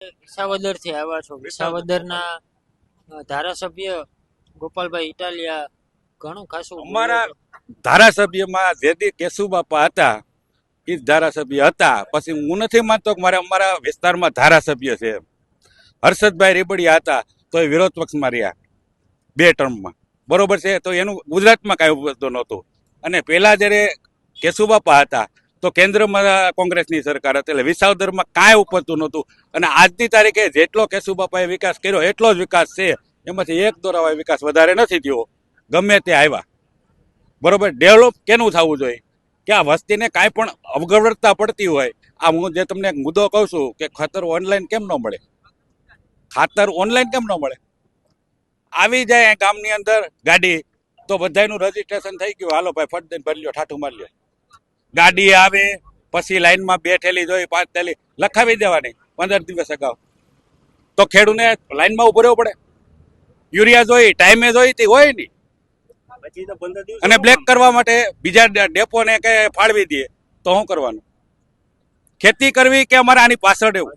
વિસાવદર થી આવ્યા છો. વિસાવદરના ધારાસભ્ય ગોપાલભાઈ ઇટાલિયા ઘણું ખાસું અમારા ધારાસભ્યમાં જેદી કેશુબાપા હતા એ જ ધારાસભ્ય હતા. પછી હું નથી માનતો કે અમારા વિસ્તારમાં ધારાસભ્ય છે. હર્ષદભાઈ રેબડિયા હતા તો એ વિરોધ પક્ષમાં રહ્યા 2 ટર્મમાં, બરોબર છે. તો એનું ગુજરાતમાં કાંઈ ઉપજતું નહોતું. અને પહેલા જ્યારે કેશુબાપા હતા તો કેન્દ્રમાં કોંગ્રેસની સરકાર હતી, એટલે વિસાવદરમાં કાંઈ ઉપજતું નહોતું. અને આજની તારીખે જેટલો કેશુબાપાએ વિકાસ કર્યો એટલો જ વિકાસ છે. એમાંથી એક દોરાવાય વિકાસ વધારે નથી થયો, ગમે તે આવ્યા. બરોબર, ડેવલપ કેનું થવું જોઈએ કે આ વસ્તીને કાંઈ પણ અવગવડતા પડતી હોય. આ હું જે તમને મુદ્દો કહું છું કે ખાતર ઓનલાઈન કેમ ન મળે, ખાતર ઓનલાઈન કેમ ન મળે? આવી જાય ગામની અંદર ગાડી તો બધાનું રજીસ્ટ્રેશન થઈ ગયું, હાલો ભાઈ ફટ દઈને ભરી લ્યો, ઠાઠું મારી લ્યો. ગાડી આવે પછી લાઈનમાં 2 થેલી જોઈ 5 થેલી લખાવી દેવાની 15 દિવસ અગાઉ. તો ખેડૂને લાઈનમાં ઉભો રહેવું પડે. યુરિયા જોઈ ટાઈમે જોઈ તે હોય નહીં. અને બ્લેક કરવા માટે બીજા ડેપોને કે ફાળવી દે તો શું કરવાનું? ખેતી કરવી કે અમારે આની પાછળ રહેવું?